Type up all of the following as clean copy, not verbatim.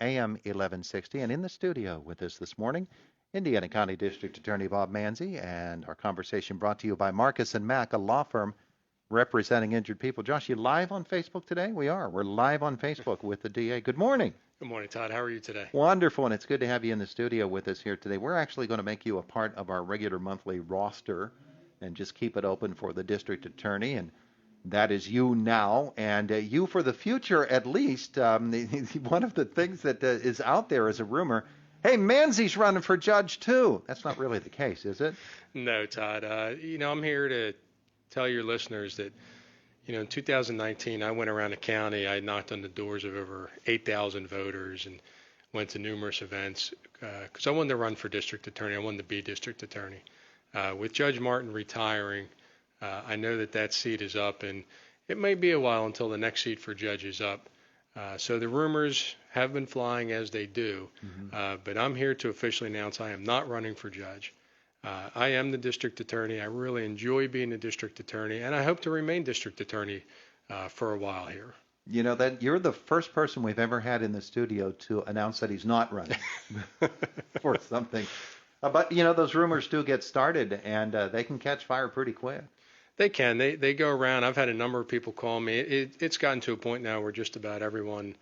AM 1160. And in the studio with us this morning, Indiana County District Attorney Bob Manzi, and our conversation brought to you by Marcus and Mack, a law firm representing injured people. Josh, you live on Facebook today? We are. We're live on Facebook with the DA. Good morning. Good morning, Todd. How are you today? Wonderful, and it's good to have you in the studio with us here today. We're actually going to make you a part of our regular monthly roster and just keep it open for the district attorney, and that is you now, and you for the future at least. One of the things that is out there is a rumor, hey, Manzi's running for judge too. That's not really the case, is it? No, Todd. I'm here to tell your listeners that, in 2019, I went around the county. I knocked on the doors of over 8,000 voters and went to numerous events because I wanted to run for district attorney. I wanted to be district attorney. With Judge Martin retiring, I know that seat is up, and it may be a while until the next seat for judge is up. So the rumors have been flying as they do, but I'm here to officially announce I am not running for judge. I am the district attorney. I really enjoy being the district attorney, and I hope to remain district attorney for a while here. You know that you're the first person we've ever had in the studio to announce that he's not running for something. But, those rumors do get started, and they can catch fire pretty quick. They can. They go around. I've had a number of people call me. It's gotten to a point now where just about everyone,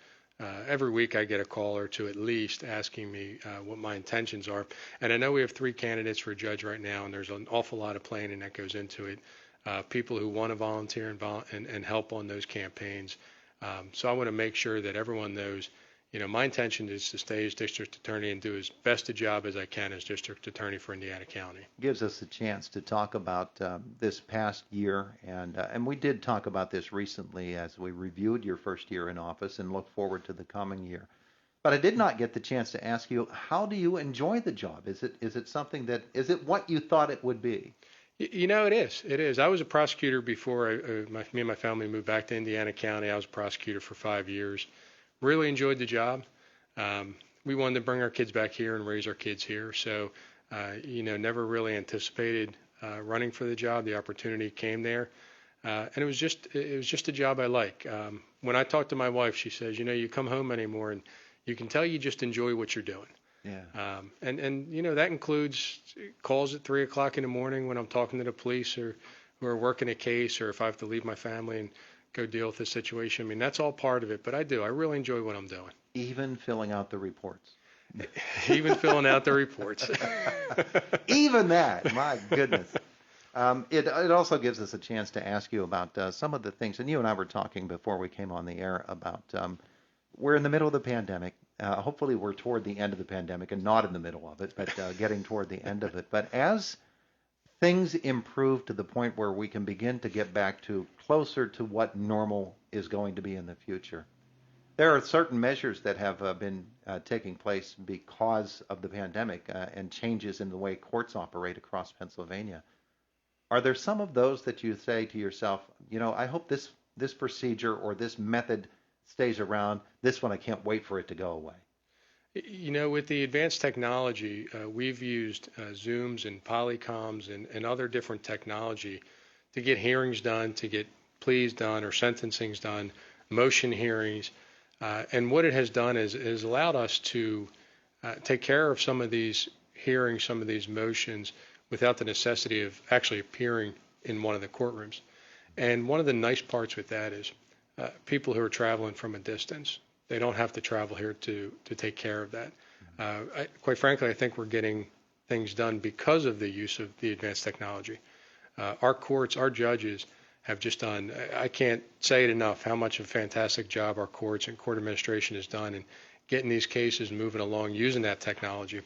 every week I get a call or two at least asking me what my intentions are. And I know we have 3 candidates for a judge right now, and there's an awful lot of planning that goes into it. People who want to volunteer and help on those campaigns. So I want to make sure that everyone knows, my intention is to stay as district attorney and do as best a job as I can as district attorney for Indiana County. Gives us a chance to talk about this past year, and we did talk about this recently as we reviewed your first year in office and look forward to the coming year. But I did not get the chance to ask you, how do you enjoy the job? Is it something is it what you thought it would be? It is. It is. I was a prosecutor before me and my family moved back to Indiana County. I was a prosecutor for 5 years. Really enjoyed the job. We wanted to bring our kids back here and raise our kids here. So, never really anticipated running for the job. The opportunity came there, and it was just a job I like. When I talked to my wife, she says, you come home anymore, and you can tell you just enjoy what you're doing. Yeah. And that includes calls at 3 o'clock in the morning when I'm talking to the police or who are working a case, or if I have to leave my family and go deal with the situation. I mean, that's all part of it, but I really enjoy what I'm doing. Even filling out the reports. Even filling out the reports. Even that, my goodness. It also gives us a chance to ask you about some of the things, and you and I were talking before we came on the air about we're in the middle of the pandemic. Hopefully we're toward the end of the pandemic and not in the middle of it, but getting toward the end of it. But as things improve to the point where we can begin to get back to closer to what normal is going to be in the future, there are certain measures that have been taking place because of the pandemic and changes in the way courts operate across Pennsylvania. Are there some of those that you say to yourself, I hope this procedure or this method stays around. This one, I can't wait for it to go away. With the advanced technology, we've used Zooms and Polycoms and other different technology to get hearings done, to get pleas done or sentencings done, motion hearings. And what it has done is allowed us to take care of some of these hearings, some of these motions without the necessity of actually appearing in one of the courtrooms. And one of the nice parts with that is people who are traveling from a distance, they don't have to travel here to take care of that. Quite frankly, I think we're getting things done because of the use of the advanced technology. Our courts, our judges have just done, I can't say it enough, how much of a fantastic job our courts and court administration has done in getting these cases moving along using that technology.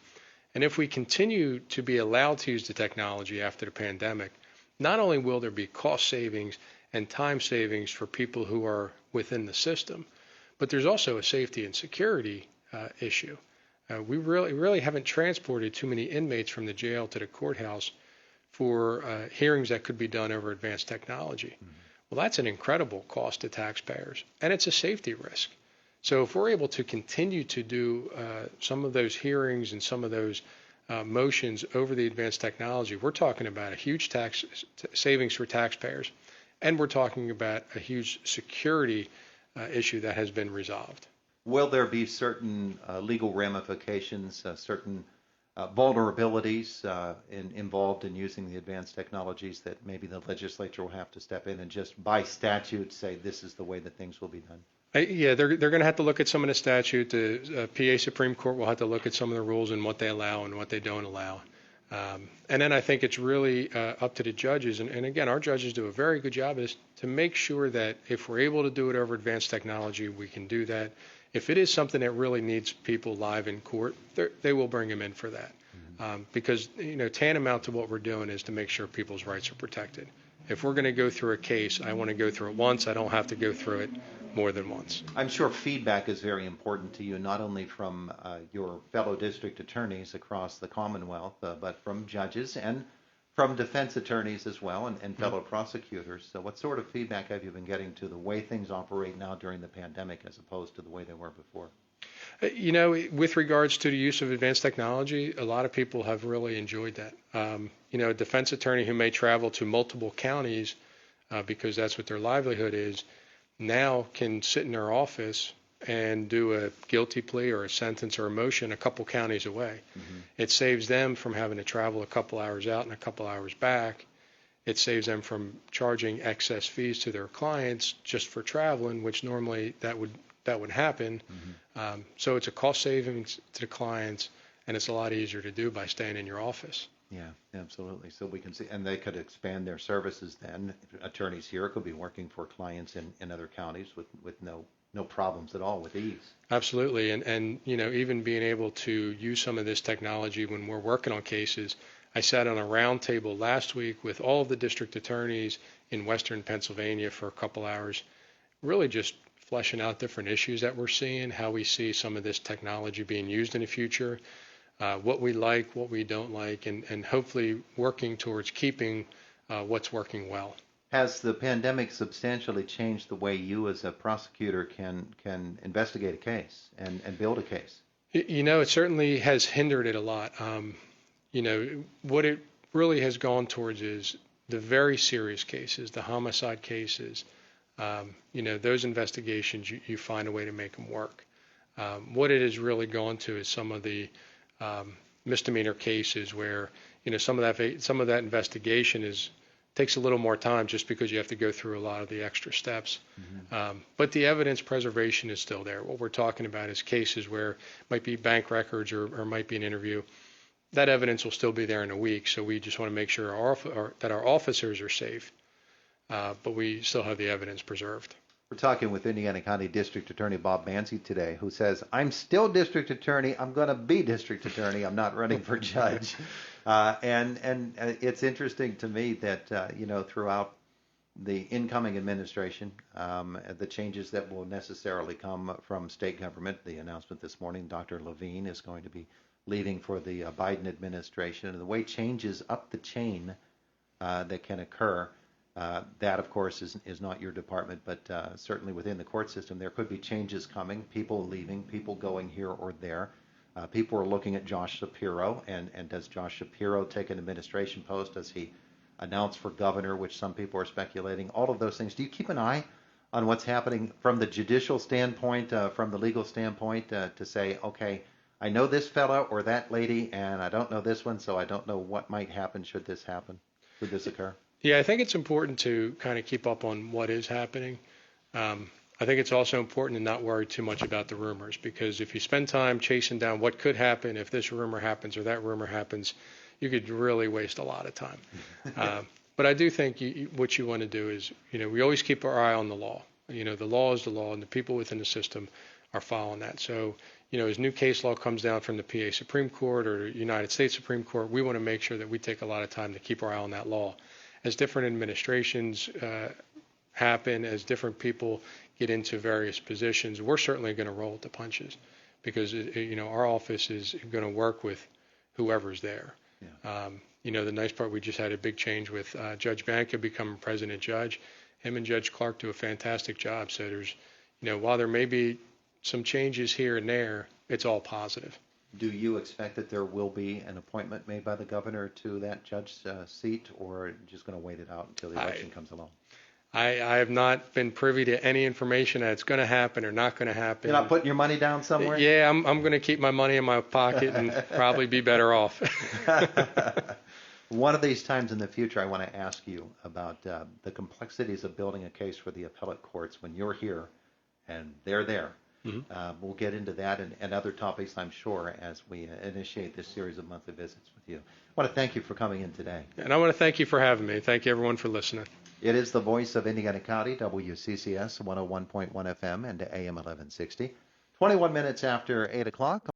And if we continue to be allowed to use the technology after the pandemic, not only will there be cost savings and time savings for people who are within the system, but there's also a safety and security issue. We really haven't transported too many inmates from the jail to the courthouse for hearings that could be done over advanced technology. Mm-hmm. Well, that's an incredible cost to taxpayers, and it's a safety risk. So if we're able to continue to do some of those hearings and some of those motions over the advanced technology, we're talking about a huge tax savings for taxpayers, and we're talking about a huge security issue that has been resolved. Will there be certain legal ramifications, certain vulnerabilities involved in using the advanced technologies that maybe the legislature will have to step in and just by statute say this is the way that things will be done? Yeah, they're going to have to look at some of the statute. The PA Supreme Court will have to look at some of the rules and what they allow and what they don't allow. And then I think it's really up to the judges. And again, our judges do a very good job of this to make sure that if we're able to do it over advanced technology, we can do that. If it is something that really needs people live in court, they will bring them in for that. Because, tantamount to what we're doing is to make sure people's rights are protected. If we're going to go through a case, I want to go through it once. I don't have to go through it more than once. I'm sure feedback is very important to you, not only from your fellow district attorneys across the Commonwealth, but from judges and from defense attorneys as well and fellow prosecutors. So what sort of feedback have you been getting to the way things operate now during the pandemic as opposed to the way they were before? With regards to the use of advanced technology, a lot of people have really enjoyed that. A defense attorney who may travel to multiple counties because that's what their livelihood is, now can sit in their office and do a guilty plea or a sentence or a motion a couple counties away. Mm-hmm. It saves them from having to travel a couple hours out and a couple hours back. It saves them from charging excess fees to their clients just for traveling, which normally that would happen. Mm-hmm. So it's a cost savings to the clients, and it's a lot easier to do by staying in your office. Yeah, absolutely. So we can see, and they could expand their services then. Attorneys here could be working for clients in other counties with no problems at all, with ease. Absolutely. And even being able to use some of this technology when we're working on cases. I sat on a round table last week with all of the district attorneys in Western Pennsylvania for a couple hours, really just fleshing out different issues that we're seeing, how we see some of this technology being used in the future. What we like, what we don't like, and hopefully working towards keeping what's working well. Has the pandemic substantially changed the way you as a prosecutor can investigate a case and build a case? It certainly has hindered it a lot. What it really has gone towards is the very serious cases, the homicide cases. Those investigations, you find a way to make them work. What it has really gone to is some of the misdemeanor cases where some of that investigation takes a little more time just because you have to go through a lot of the extra steps. Mm-hmm. But the evidence preservation is still there. What we're talking about is cases where it might be bank records or might be an interview. That evidence will still be there in a week, so we just want to make sure that our officers are safe, but we still have the evidence preserved. We're talking with Indiana County District Attorney Bob Manzi today, who says, I'm still district attorney. I'm going to be district attorney. I'm not running for judge. And it's interesting to me that, throughout the incoming administration, the changes that will necessarily come from state government, the announcement this morning, Dr. Levine is going to be leaving for the Biden administration, and the way changes up the chain that can occur. That, of course, is not your department, but certainly within the court system, there could be changes coming, people leaving, people going here or there. People are looking at Josh Shapiro, and does Josh Shapiro take an administration post? Does he announce for governor, which some people are speculating? All of those things. Do you keep an eye on what's happening from the judicial standpoint, from the legal standpoint, to say, okay, I know this fella or that lady, and I don't know this one, so I don't know what might happen should this happen, should this occur? Yeah, I think it's important to kind of keep up on what is happening. I think it's also important to not worry too much about the rumors, because if you spend time chasing down what could happen, if this rumor happens or that rumor happens, you could really waste a lot of time. But I do think what you want to do is, we always keep our eye on the law. The law is the law, and the people within the system are following that. So, as new case law comes down from the PA Supreme Court or United States Supreme Court, we want to make sure that we take a lot of time to keep our eye on that law. As different administrations happen, as different people get into various positions, we're certainly going to roll with the punches, because our office is going to work with whoever's there. Yeah. The nice part, we just had a big change with Judge Banca becoming president judge. Him and Judge Clark do a fantastic job. So there's, while there may be some changes here and there, it's all positive. Do you expect that there will be an appointment made by the governor to that judge seat, or just going to wait it out until the election comes along? I have not been privy to any information that it's going to happen or not going to happen. You're not putting your money down somewhere? Yeah, I'm going to keep my money in my pocket and probably be better off. One of these times in the future, I want to ask you about the complexities of building a case for the appellate courts when you're here and they're there. We'll get into that and other topics, I'm sure, as we initiate this series of monthly visits with you. I want to thank you for coming in today. And I want to thank you for having me. Thank you, everyone, for listening. It is the voice of Indiana County, WCCS 101.1 FM and AM 1160. 21 minutes after 8 o'clock.